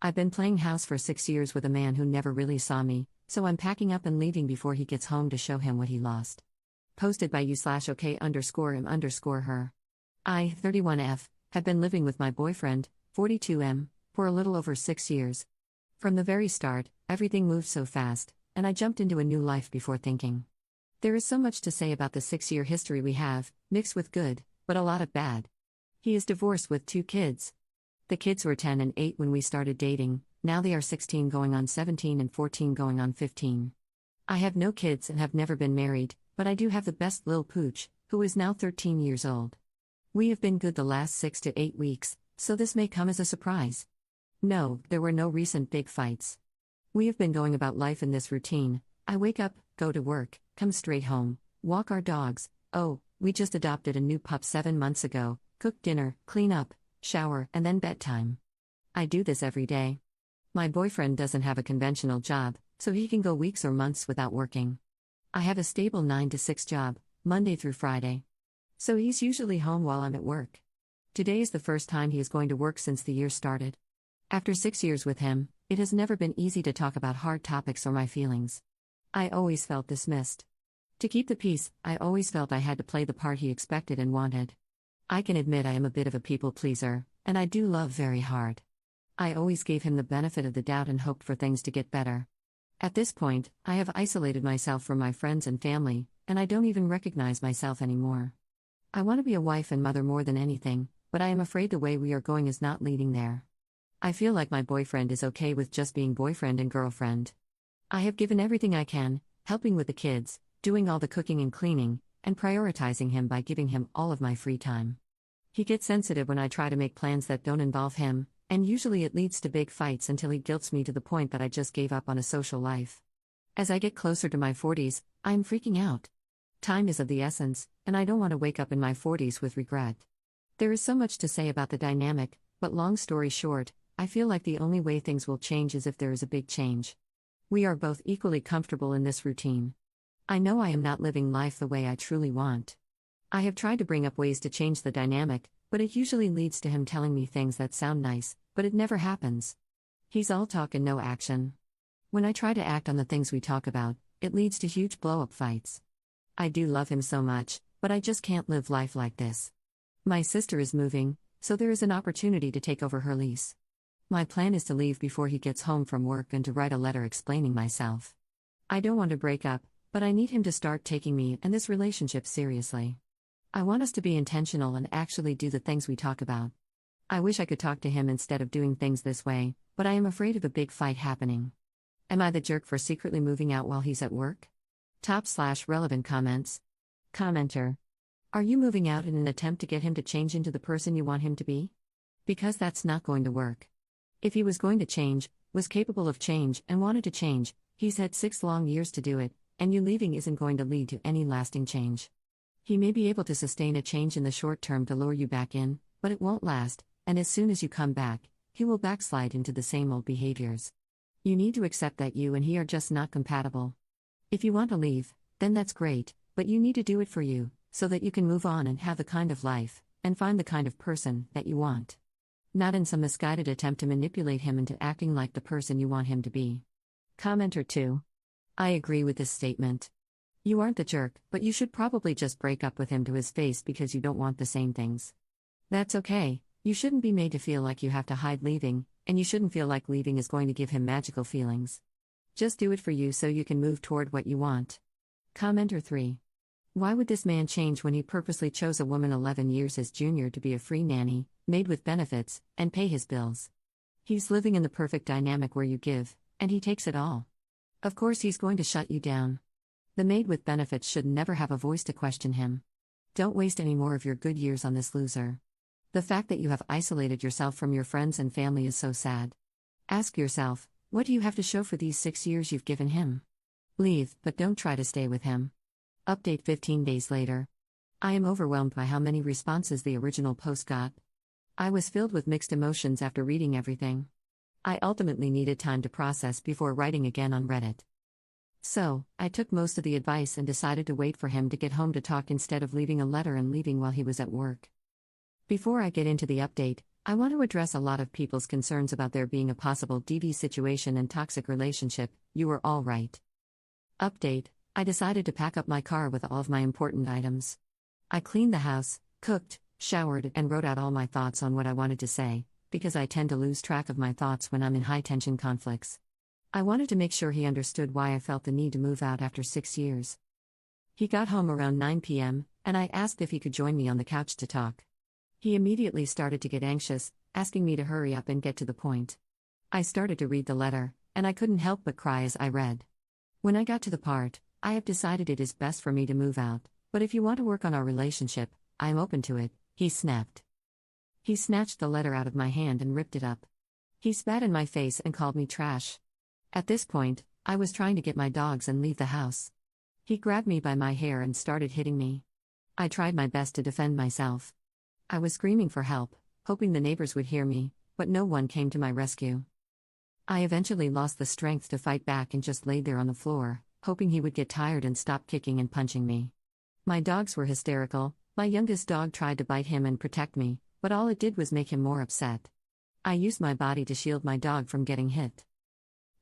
I've been playing house for 6 years with a man who never really saw me, so I'm packing up and leaving before he gets home to show him what he lost. Posted by you/OK_im_her. I, 31F, have been living with my boyfriend, 42M, for a little over 6 years. From the very start, everything moved so fast, and I jumped into a new life before thinking. There is so much to say about the 6-year history we have, mixed with good, but a lot of bad. He is divorced with 2 kids. The kids were 10 and 8 when we started dating, now they are 16 going on 17 and 14 going on 15. I have no kids and have never been married, but I do have the best lil pooch, who is now 13 years old. We have been good the last 6 to 8 weeks, so this may come as a surprise. No, there were no recent big fights. We have been going about life in this routine. I wake up, go to work, come straight home, walk our dogs. Oh, we just adopted a new pup 7 months ago, cook dinner, clean up, shower, and then bedtime. I do this every day. My boyfriend doesn't have a conventional job, so he can go weeks or months without working. I have a stable 9 to 6 job, Monday through Friday. So he's usually home while I'm at work. Today is the first time he is going to work since the year started. After 6 years with him, it has never been easy to talk about hard topics or my feelings. I always felt dismissed. To keep the peace, I always felt I had to play the part he expected and wanted. I can admit I am a bit of a people pleaser, and I do love very hard. I always gave him the benefit of the doubt and hoped for things to get better. At this point, I have isolated myself from my friends and family, and I don't even recognize myself anymore. I want to be a wife and mother more than anything, but I am afraid the way we are going is not leading there. I feel like my boyfriend is okay with just being boyfriend and girlfriend. I have given everything I can, helping with the kids, doing all the cooking and cleaning, and prioritizing him by giving him all of my free time. He gets sensitive when I try to make plans that don't involve him, and usually it leads to big fights until he guilts me to the point that I just gave up on a social life. As I get closer to my 40s, I am freaking out. Time is of the essence, and I don't want to wake up in my 40s with regret. There is so much to say about the dynamic, but long story short, I feel like the only way things will change is if there is a big change. We are both equally comfortable in this routine. I know I am not living life the way I truly want. I have tried to bring up ways to change the dynamic, but it usually leads to him telling me things that sound nice, but it never happens. He's all talk and no action. When I try to act on the things we talk about, it leads to huge blow-up fights. I do love him so much, but I just can't live life like this. My sister is moving, so there is an opportunity to take over her lease. My plan is to leave before he gets home from work and to write a letter explaining myself. I don't want to break up, but I need him to start taking me and this relationship seriously. I want us to be intentional and actually do the things we talk about. I wish I could talk to him instead of doing things this way, but I am afraid of a big fight happening. Am I the jerk for secretly moving out while he's at work? Top/relevant comments. Commenter. Are you moving out in an attempt to get him to change into the person you want him to be? Because that's not going to work. If he was going to change, was capable of change, and wanted to change, he's had 6 long years to do it, and you leaving isn't going to lead to any lasting change. He may be able to sustain a change in the short term to lure you back in, but it won't last, and as soon as you come back, he will backslide into the same old behaviors. You need to accept that you and he are just not compatible. If you want to leave, then that's great, but you need to do it for you, so that you can move on and have the kind of life, and find the kind of person that you want. Not in some misguided attempt to manipulate him into acting like the person you want him to be. Commenter 2. I agree with this statement. You aren't the jerk, but you should probably just break up with him to his face because you don't want the same things. That's okay, you shouldn't be made to feel like you have to hide leaving, and you shouldn't feel like leaving is going to give him magical feelings. Just do it for you so you can move toward what you want. Commenter 3. Why would this man change when he purposely chose a woman 11 years his junior to be a free nanny, maid with benefits, and pay his bills? He's living in the perfect dynamic where you give, and he takes it all. Of course he's going to shut you down. The maid with benefits should never have a voice to question him. Don't waste any more of your good years on this loser. The fact that you have isolated yourself from your friends and family is so sad. Ask yourself, what do you have to show for these 6 years you've given him? Leave, but don't try to stay with him. Update 15 days later. I am overwhelmed by how many responses the original post got. I was filled with mixed emotions after reading everything. I ultimately needed time to process before writing again on Reddit. So, I took most of the advice and decided to wait for him to get home to talk instead of leaving a letter and leaving while he was at work. Before I get into the update, I want to address a lot of people's concerns about there being a possible DV situation and toxic relationship. You were all right. Update: I decided to pack up my car with all of my important items. I cleaned the house, cooked, showered, and wrote out all my thoughts on what I wanted to say, because I tend to lose track of my thoughts when I'm in high tension conflicts. I wanted to make sure he understood why I felt the need to move out after 6 years. He got home around 9 p.m., and I asked if he could join me on the couch to talk. He immediately started to get anxious, asking me to hurry up and get to the point. I started to read the letter, and I couldn't help but cry as I read. When I got to the part, "I have decided it is best for me to move out, but if you want to work on our relationship, I am open to it," he snapped. He snatched the letter out of my hand and ripped it up. He spat in my face and called me trash. At this point, I was trying to get my dogs and leave the house. He grabbed me by my hair and started hitting me. I tried my best to defend myself. I was screaming for help, hoping the neighbors would hear me, but no one came to my rescue. I eventually lost the strength to fight back and just laid there on the floor, hoping he would get tired and stop kicking and punching me. My dogs were hysterical. My youngest dog tried to bite him and protect me, but all it did was make him more upset. I used my body to shield my dog from getting hit.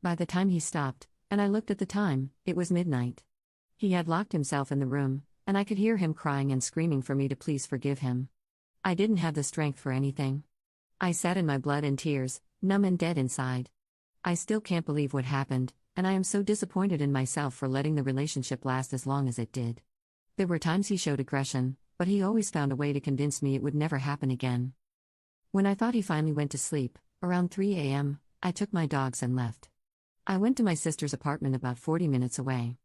By the time he stopped, and I looked at the time, it was midnight. He had locked himself in the room, and I could hear him crying and screaming for me to please forgive him. I didn't have the strength for anything. I sat in my blood and tears, numb and dead inside. I still can't believe what happened, and I am so disappointed in myself for letting the relationship last as long as it did. There were times he showed aggression, but he always found a way to convince me it would never happen again. When I thought he finally went to sleep, around 3 a.m., I took my dogs and left. I went to my sister's apartment about 40 minutes away.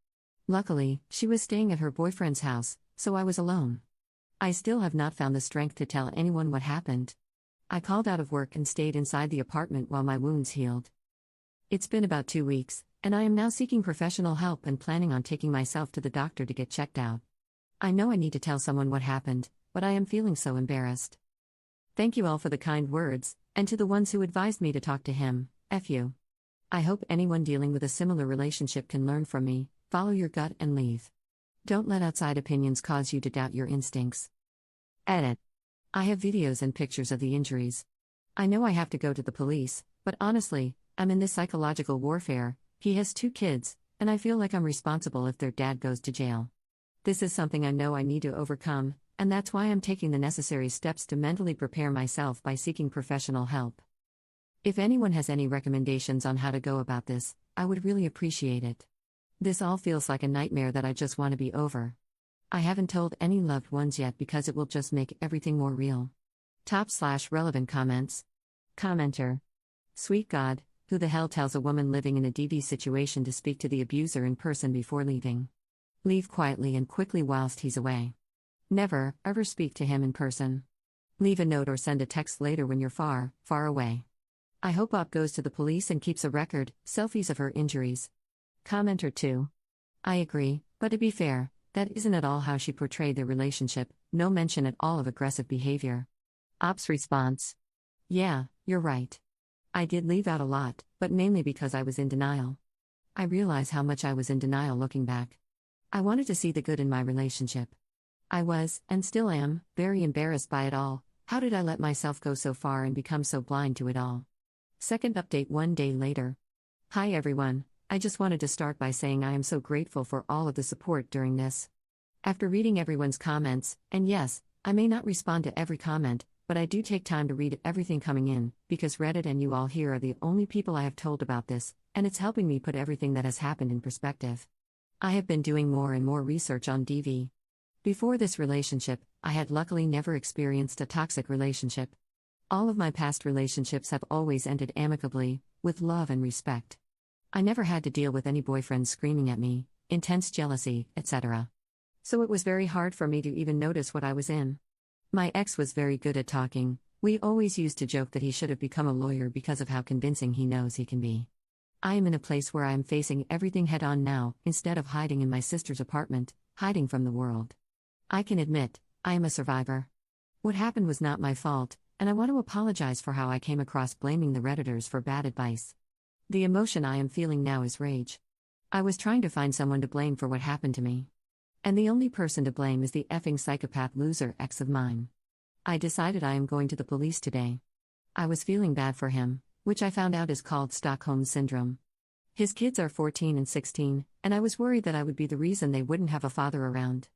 Luckily, she was staying at her boyfriend's house, so I was alone. I still have not found the strength to tell anyone what happened. I called out of work and stayed inside the apartment while my wounds healed. It's been about 2 weeks, and I am now seeking professional help and planning on taking myself to the doctor to get checked out. I know I need to tell someone what happened, but I am feeling so embarrassed. Thank you all for the kind words, and to the ones who advised me to talk to him, F you. I hope anyone dealing with a similar relationship can learn from me. Follow your gut and leave. Don't let outside opinions cause you to doubt your instincts. Edit. I have videos and pictures of the injuries. I know I have to go to the police, but honestly, I'm in this psychological warfare. He has 2 kids, and I feel like I'm responsible if their dad goes to jail. This is something I know I need to overcome, and that's why I'm taking the necessary steps to mentally prepare myself by seeking professional help. If anyone has any recommendations on how to go about this, I would really appreciate it. This all feels like a nightmare that I just want to be over. I haven't told any loved ones yet because it will just make everything more real. Top/relevant comments. Commenter. Sweet God, who the hell tells a woman living in a DV situation to speak to the abuser in person before leaving? Leave quietly and quickly whilst he's away. Never, ever speak to him in person. Leave a note or send a text later when you're far, far away. I hope Op goes to the police and keeps a record, selfies of her injuries. Commenter 2. I agree, but to be fair, that isn't at all how she portrayed their relationship, no mention at all of aggressive behavior. Op's response. Yeah, you're right. I did leave out a lot, but mainly because I was in denial. I realize how much I was in denial looking back. I wanted to see the good in my relationship. I was, and still am, very embarrassed by it all. How did I let myself go so far and become so blind to it all? Second update 1 day later. Hi everyone. I just wanted to start by saying I am so grateful for all of the support during this. After reading everyone's comments, and yes, I may not respond to every comment, but I do take time to read everything coming in, because Reddit and you all here are the only people I have told about this, and it's helping me put everything that has happened in perspective. I have been doing more and more research on DV. Before this relationship, I had luckily never experienced a toxic relationship. All of my past relationships have always ended amicably, with love and respect. I never had to deal with any boyfriends screaming at me, intense jealousy, etc. So it was very hard for me to even notice what I was in. My ex was very good at talking. We always used to joke that he should have become a lawyer because of how convincing he knows he can be. I am in a place where I am facing everything head on now, instead of hiding in my sister's apartment, hiding from the world. I can admit, I am a survivor. What happened was not my fault, and I want to apologize for how I came across blaming the Redditors for bad advice. The emotion I am feeling now is rage. I was trying to find someone to blame for what happened to me. And the only person to blame is the effing psychopath loser ex of mine. I decided I am going to the police today. I was feeling bad for him, which I found out is called Stockholm Syndrome. His kids are 14 and 16, and I was worried that I would be the reason they wouldn't have a father around.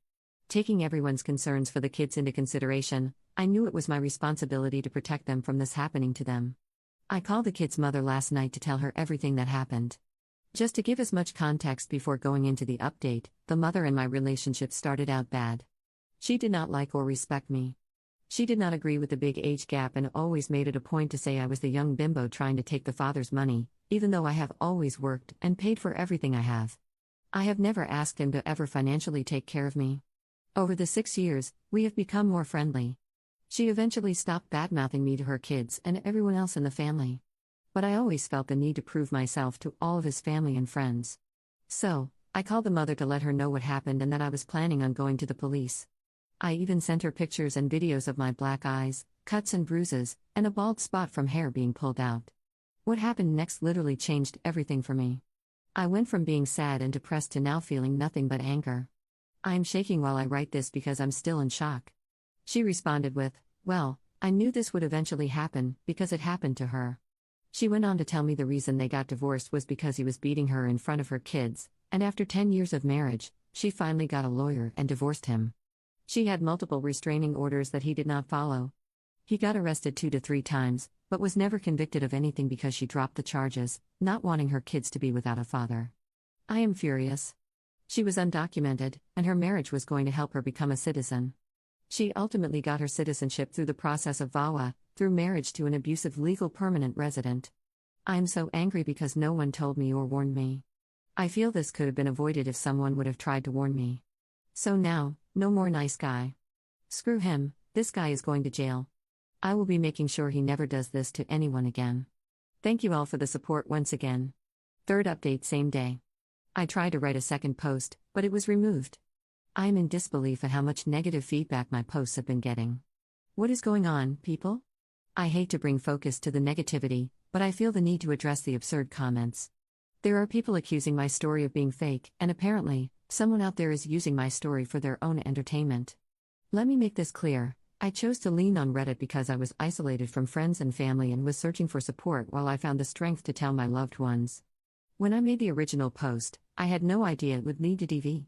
Taking everyone's concerns for the kids into consideration, I knew it was my responsibility to protect them from this happening to them. I called the kid's mother last night to tell her everything that happened. Just to give as much context before going into the update, the mother and my relationship started out bad. She did not like or respect me. She did not agree with the big age gap and always made it a point to say I was the young bimbo trying to take the father's money, even though I have always worked and paid for everything I have. I have never asked him to ever financially take care of me. Over the 6 years, we have become more friendly. She eventually stopped badmouthing me to her kids and everyone else in the family. But I always felt the need to prove myself to all of his family and friends. So, I called the mother to let her know what happened and that I was planning on going to the police. I even sent her pictures and videos of my black eyes, cuts and bruises, and a bald spot from hair being pulled out. What happened next literally changed everything for me. I went from being sad and depressed to now feeling nothing but anger. I am shaking while I write this because I'm still in shock. She responded with, "Well, I knew this would eventually happen because it happened to her." She went on to tell me the reason they got divorced was because he was beating her in front of her kids, and after 10 years of marriage, she finally got a lawyer and divorced him. She had multiple restraining orders that he did not follow. He got arrested 2 to 3 times, but was never convicted of anything because she dropped the charges, not wanting her kids to be without a father. I am furious. She was undocumented, and her marriage was going to help her become a citizen. She ultimately got her citizenship through the process of VAWA, through marriage to an abusive legal permanent resident. I am so angry because no one told me or warned me. I feel this could have been avoided if someone would have tried to warn me. So now, no more nice guy. Screw him, this guy is going to jail. I will be making sure he never does this to anyone again. Thank you all for the support once again. Third update same day. I tried to write a second post, but it was removed. I am in disbelief at how much negative feedback my posts have been getting. What is going on, people? I hate to bring focus to the negativity, but I feel the need to address the absurd comments. There are people accusing my story of being fake, and apparently, someone out there is using my story for their own entertainment. Let me make this clear. I chose to lean on Reddit because I was isolated from friends and family and was searching for support while I found the strength to tell my loved ones. When I made the original post, I had no idea it would lead to DV.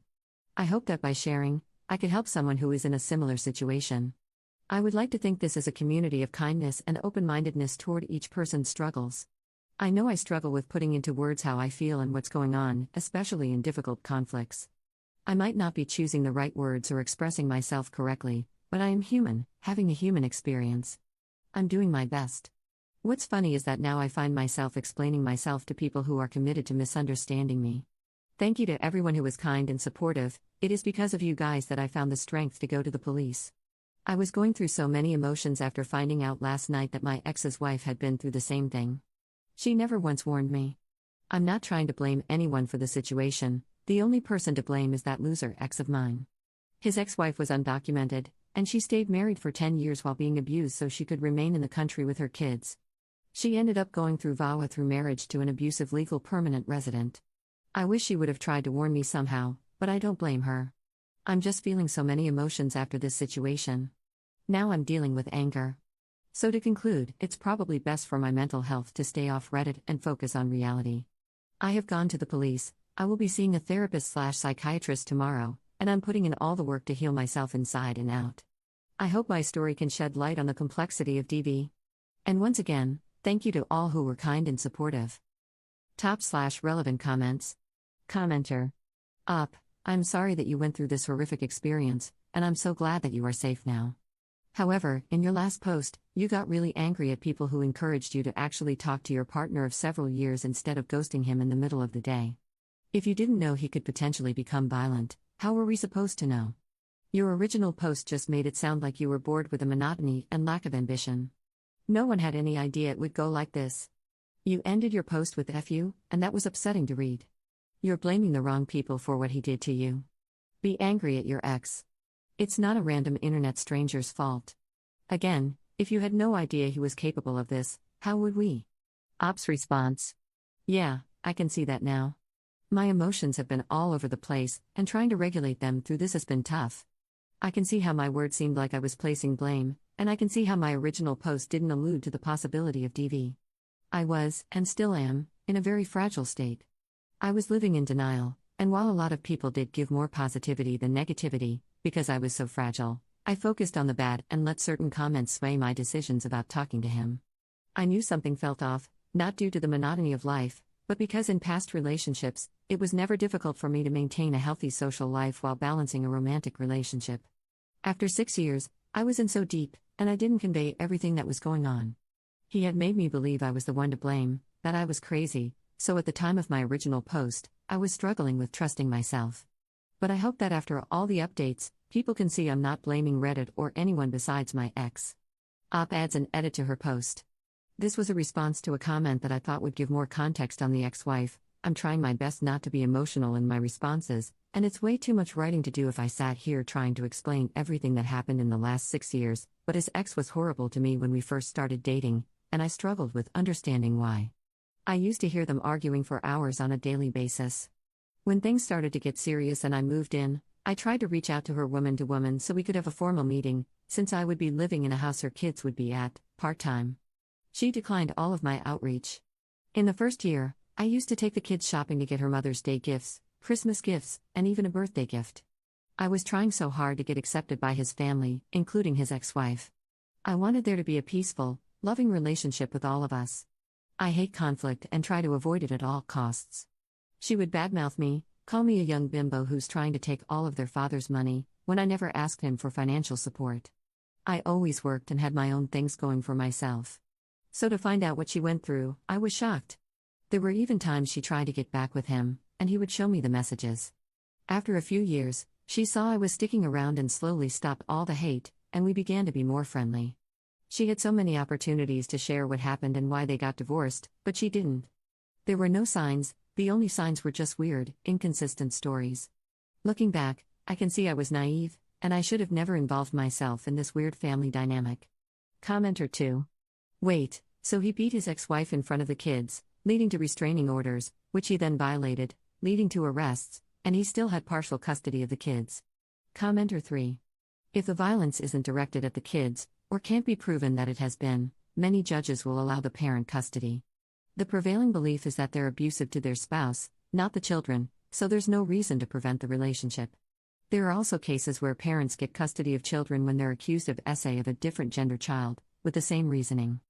I hope that by sharing, I could help someone who is in a similar situation. I would like to think this is a community of kindness and open-mindedness toward each person's struggles. I know I struggle with putting into words how I feel and what's going on, especially in difficult conflicts. I might not be choosing the right words or expressing myself correctly, but I am human, having a human experience. I'm doing my best. What's funny is that now I find myself explaining myself to people who are committed to misunderstanding me. Thank you to everyone who was kind and supportive. It is because of you guys that I found the strength to go to the police. I was going through so many emotions after finding out last night that my ex's wife had been through the same thing. She never once warned me. I'm not trying to blame anyone for the situation, the only person to blame is that loser ex of mine. His ex-wife was undocumented, and she stayed married for 10 years while being abused so she could remain in the country with her kids. She ended up going through VAWA through marriage to an abusive legal permanent resident. I wish she would have tried to warn me somehow, but I don't blame her. I'm just feeling so many emotions after this situation. Now I'm dealing with anger. So to conclude, it's probably best for my mental health to stay off Reddit and focus on reality. I have gone to the police, I will be seeing a therapist/psychiatrist tomorrow, and I'm putting in all the work to heal myself inside and out. I hope my story can shed light on the complexity of DV. And once again, thank you to all who were kind and supportive. Top/relevant comments. Commenter. I'm sorry that you went through this horrific experience, and I'm so glad that you are safe now. However, in your last post, you got really angry at people who encouraged you to actually talk to your partner of several years instead of ghosting him in the middle of the day. If you didn't know he could potentially become violent, how were we supposed to know? Your original post just made it sound like you were bored with the monotony and lack of ambition. No one had any idea it would go like this. You ended your post with "F you," and that was upsetting to read. You're blaming the wrong people for what he did to you. Be angry at your ex. It's not a random internet stranger's fault. Again, if you had no idea he was capable of this, how would we? Ops response. Yeah, I can see that now. My emotions have been all over the place, and trying to regulate them through this has been tough. I can see how my words seemed like I was placing blame, and I can see how my original post didn't allude to the possibility of DV. I was, and still am, in a very fragile state. I was living in denial, and while a lot of people did give more positivity than negativity, because I was so fragile, I focused on the bad and let certain comments sway my decisions about talking to him. I knew something felt off, not due to the monotony of life, but because in past relationships, it was never difficult for me to maintain a healthy social life while balancing a romantic relationship. After 6 years, I was in so deep, and I didn't convey everything that was going on. He had made me believe I was the one to blame, that I was crazy, so at the time of my original post, I was struggling with trusting myself. But I hope that after all the updates, people can see I'm not blaming Reddit or anyone besides my ex. Adds an edit to her post. This was a response to a comment that I thought would give more context on the ex-wife. I'm trying my best not to be emotional in my responses, and it's way too much writing to do if I sat here trying to explain everything that happened in the last 6 years, but his ex was horrible to me when we first started dating, and I struggled with understanding why. I used to hear them arguing for hours on a daily basis. When things started to get serious and I moved in, I tried to reach out to her woman to woman so we could have a formal meeting, since I would be living in a house her kids would be at, part-time. She declined all of my outreach. In the first year, I used to take the kids shopping to get her Mother's Day gifts, Christmas gifts, and even a birthday gift. I was trying so hard to get accepted by his family, including his ex-wife. I wanted there to be a peaceful, loving relationship with all of us. I hate conflict and try to avoid it at all costs. She would badmouth me, call me a young bimbo who's trying to take all of their father's money, when I never asked him for financial support. I always worked and had my own things going for myself. So to find out what she went through, I was shocked. There were even times she tried to get back with him, and he would show me the messages. After a few years, she saw I was sticking around and slowly stopped all the hate, and we began to be more friendly. She had so many opportunities to share what happened and why they got divorced, but she didn't. There were no signs, the only signs were just weird, inconsistent stories. Looking back, I can see I was naive, and I should have never involved myself in this weird family dynamic. Commenter 2. Wait, so he beat his ex-wife in front of the kids, leading to restraining orders, which he then violated, leading to arrests, and he still had partial custody of the kids. Commenter 3. If the violence isn't directed at the kids, or can't be proven that it has been, many judges will allow the parent custody. The prevailing belief is that they're abusive to their spouse, not the children, so there's no reason to prevent the relationship. There are also cases where parents get custody of children when they're accused of SA of a different gender child, with the same reasoning.